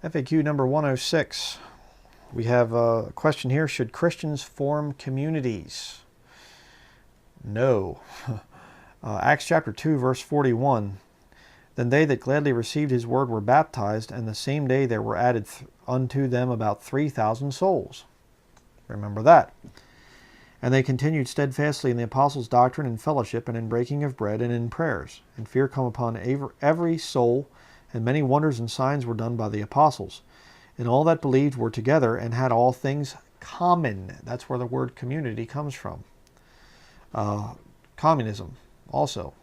FAQ number 106. We have a question here. Should Christians form communities? No. Acts chapter 2, verse 41. Then they that gladly received his word were baptized, and the same day there were added unto them about 3,000 souls. Remember that. And they continued steadfastly in the apostles' doctrine and fellowship, and in breaking of bread, and in prayers. And fear come upon every soul, and many wonders and signs were done by the apostles. And all that believed were together, and had all things common. That's where the word community comes from. Communism also.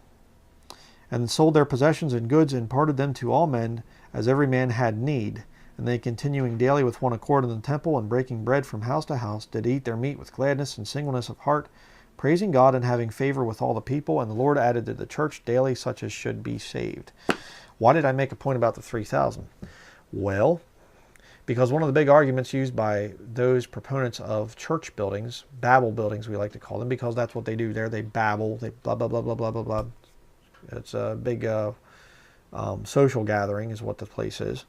And sold their possessions and goods, and parted them to all men, as every man had need. And they, continuing daily with one accord in the temple, and breaking bread from house to house, did eat their meat with gladness and singleness of heart, praising God and having favor with all the people. And the Lord added to the church daily such as should be saved. Why did I make a point about the 3,000? Well, because one of the big arguments used by those proponents of church buildings, Babel buildings we like to call them, because that's what they do there. They babble, they blah, blah, blah, blah, blah, blah, blah. It's a big social gathering is what the place is.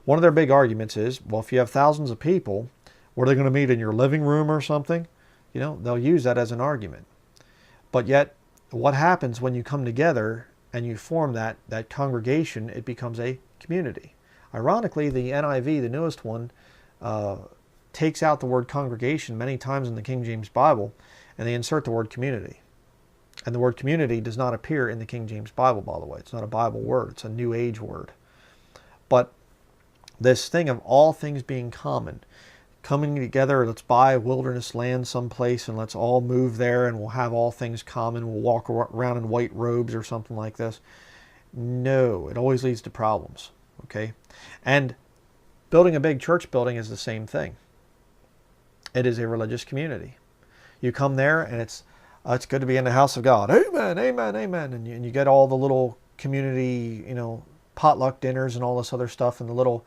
One of their big arguments is, well, if you have thousands of people, were they going to meet in your living room or something? You know, they'll use that as an argument. But yet, what happens when you come together and you form that congregation? It becomes a community. Ironically, the NIV, the newest one, takes out the word congregation many times in the King James Bible, and they insert the word community. And the word community does not appear in the King James Bible, by the way. It's not a Bible word. It's a New Age word. But this thing of all things being common, coming together, let's buy a wilderness land someplace and let's all move there and we'll have all things common. We'll walk around in white robes or something like this. No, it always leads to problems. Okay? And building a big church building is the same thing. It is a religious community. You come there and it's good to be in the house of God. Amen, amen, amen. And you get all the little community, potluck dinners and all this other stuff, and the little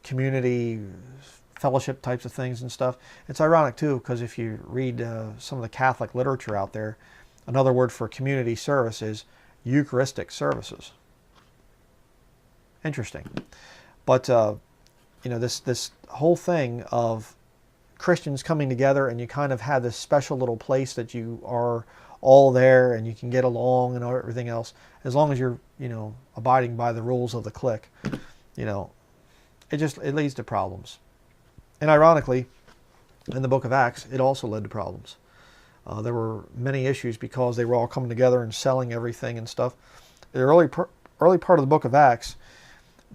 community fellowship types of things and stuff. It's ironic too, because if you read some of the Catholic literature out there, another word for community service is Eucharistic services. Interesting. But this whole thing of Christians coming together, and you kind of have this special little place that you are all there and you can get along and everything else, as long as you're abiding by the rules of the clique. It leads to problems. And ironically, in the book of Acts, it also led to problems. There were many issues because they were all coming together and selling everything and stuff. The early part of the book of Acts,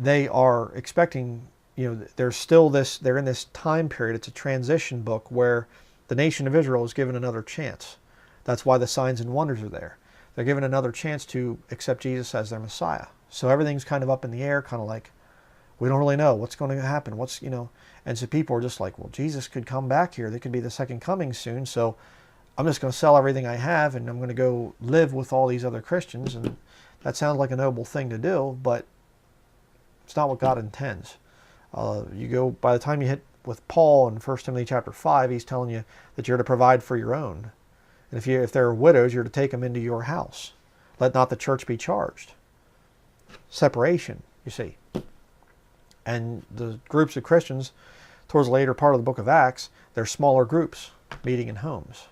they are expecting, they're in this time period. It's a transition book where the nation of Israel is given another chance. That's why the signs and wonders are there. They're given another chance to accept Jesus as their Messiah. So everything's kind of up in the air, kind of like, we don't really know what's going to happen. And so people are just like, well, Jesus could come back here. There could be the second coming soon. So I'm just going to sell everything I have and I'm going to go live with all these other Christians. And that sounds like a noble thing to do, but it's not what God intends. By the time you hit with Paul in 1 Timothy chapter 5, he's telling you that you're to provide for your own. And if there are widows, you're to take them into your house. Let not the church be charged. Separation, you see. And the groups of Christians, towards the later part of the book of Acts, they're smaller groups meeting in homes.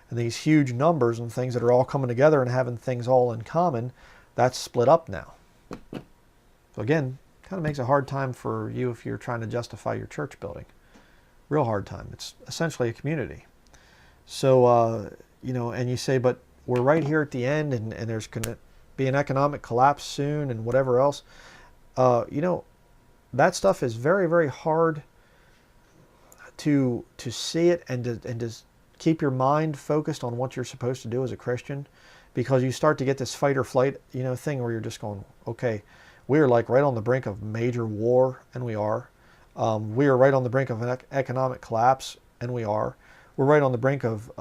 And these huge numbers and things that are all coming together and having things all in common, that's split up now. So again, kind of makes a hard time for you if you're trying to justify your church building. Real hard time. It's essentially a community. So, and you say, but we're right here at the end and there's going to be an economic collapse soon and whatever else. That stuff is very, very hard to see it and to keep your mind focused on what you're supposed to do as a Christian, because you start to get this fight or flight, thing where you're just going, okay, we are like right on the brink of major war, and we are. We are right on the brink of an economic collapse, and we are. We're right on the brink of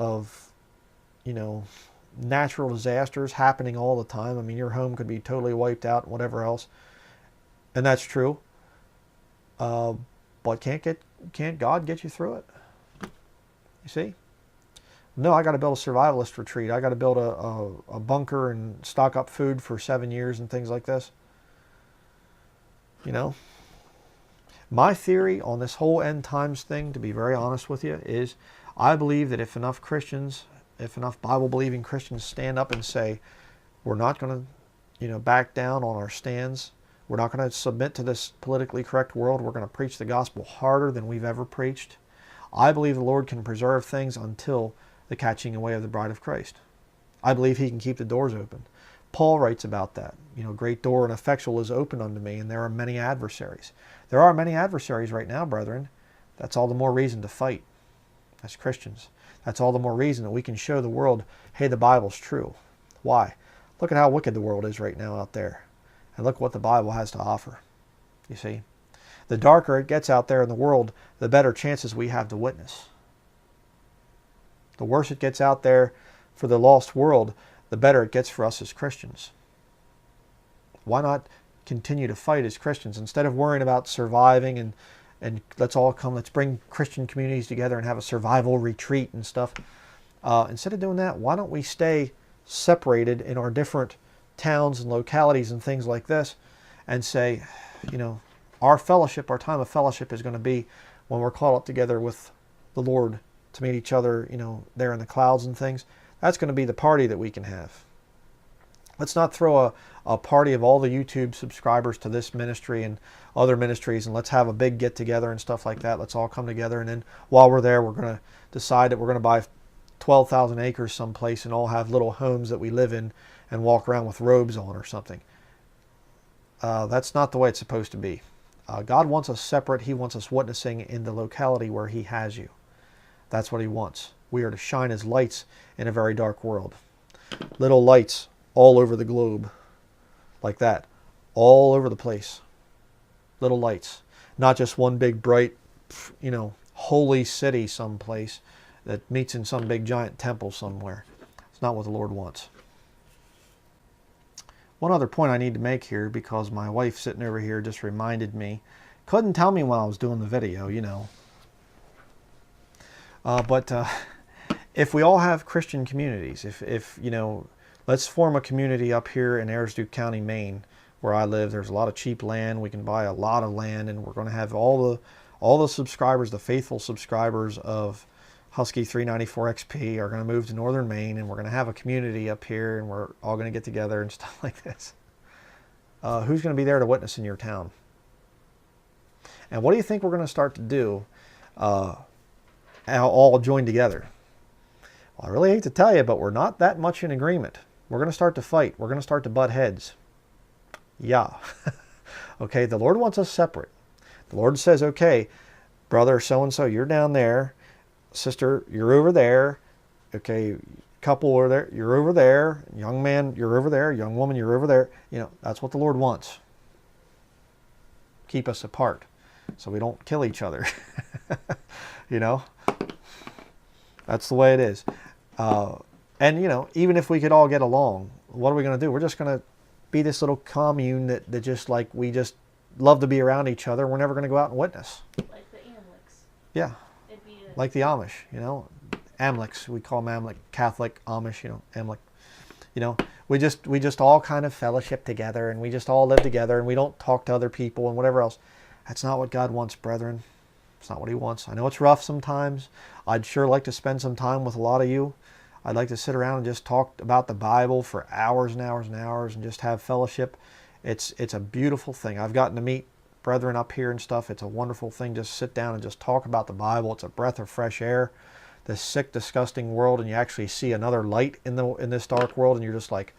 natural disasters happening all the time. I mean, your home could be totally wiped out and whatever else. And that's true. But can't God get you through it? You see? No, I got to build a survivalist retreat. I got to build a bunker and stock up food for 7 years and things like this. My theory on this whole end times thing, to be very honest with you, is I believe that if enough Christians, if enough Bible-believing Christians stand up and say, we're not going to, back down on our stands, we're not going to submit to this politically correct world, we're going to preach the gospel harder than we've ever preached, I believe the Lord can preserve things until the catching away of the bride of Christ. I believe he can keep the doors open. Paul writes about that. Great door and effectual is open unto me, and there are many adversaries. There are many adversaries right now, brethren. That's all the more reason to fight as Christians. That's all the more reason that we can show the world, hey, the Bible's true. Why? Look at how wicked the world is right now out there. And look what the Bible has to offer. You see? The darker it gets out there in the world, the better chances we have to witness. The worse it gets out there for the lost world, the better it gets for us as Christians. Why not continue to fight as Christians instead of worrying about surviving and let's bring Christian communities together and have a survival retreat and stuff. Instead of doing that, why don't we stay separated in our different towns and localities and things like this and say, our fellowship, our time of fellowship is going to be when we're caught up together with the Lord to meet each other, there in the clouds and things. That's going to be the party that we can have. Let's not throw a party of all the YouTube subscribers to this ministry and other ministries and let's have a big get together and stuff like that. Let's all come together, and then while we're there, we're going to decide that we're going to buy 12,000 acres someplace and all have little homes that we live in and walk around with robes on or something. That's not the way it's supposed to be. God wants us separate. He wants us witnessing in the locality where he has you. That's what he wants. We are to shine as lights in a very dark world. Little lights all over the globe. Like that. All over the place. Little lights. Not just one big bright, holy city someplace that meets in some big giant temple somewhere. It's not what the Lord wants. One other point I need to make here, because my wife sitting over here just reminded me, couldn't tell me while I was doing the video, But if we all have Christian communities, if let's form a community up here in Ayers-Duke County, Maine, where I live. There's a lot of cheap land. We can buy a lot of land, and we're going to have all the subscribers, the faithful subscribers of Husky 394 XP are going to move to northern Maine, and we're going to have a community up here, and we're all going to get together and stuff like this. Who's going to be there to witness in your town? And what do you think we're going to start to do all join together? Well, I really hate to tell you, but we're not that much in agreement. We're going to start to fight. We're going to start to butt heads. Yeah. Okay, the Lord wants us separate. The Lord says, okay, brother so-and-so, you're down there. Sister, you're over there. Okay, couple over there, you're over there. Young man, you're over there. Young woman, you're over there. That's what the Lord wants. Keep us apart so we don't kill each other. That's the way it is. And, even if we could all get along, what are we going to do? We're just going to be this little commune that just like we just love to be around each other. We're never going to go out and witness. Like the Amlex. Yeah. Like the Amish, Amlex, we call them Amlex, Catholic, Amish, Amlex. We just all kind of fellowship together, and we just all live together, and we don't talk to other people and whatever else. That's not what God wants, brethren. It's not what he wants. I know it's rough sometimes. I'd sure like to spend some time with a lot of you. I'd like to sit around and just talk about the Bible for hours and hours and hours and just have fellowship. It's a beautiful thing. I've gotten to meet brethren up here and stuff. It's a wonderful thing. Just sit down and just talk about the Bible. It's a breath of fresh air. This sick, disgusting world, and you actually see another light in this dark world, and you're just like,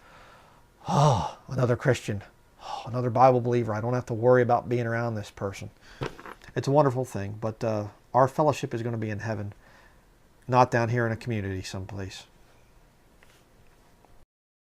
oh, another Christian, oh, another Bible believer. I don't have to worry about being around this person. It's a wonderful thing, but our fellowship is going to be in heaven, not down here in a community someplace.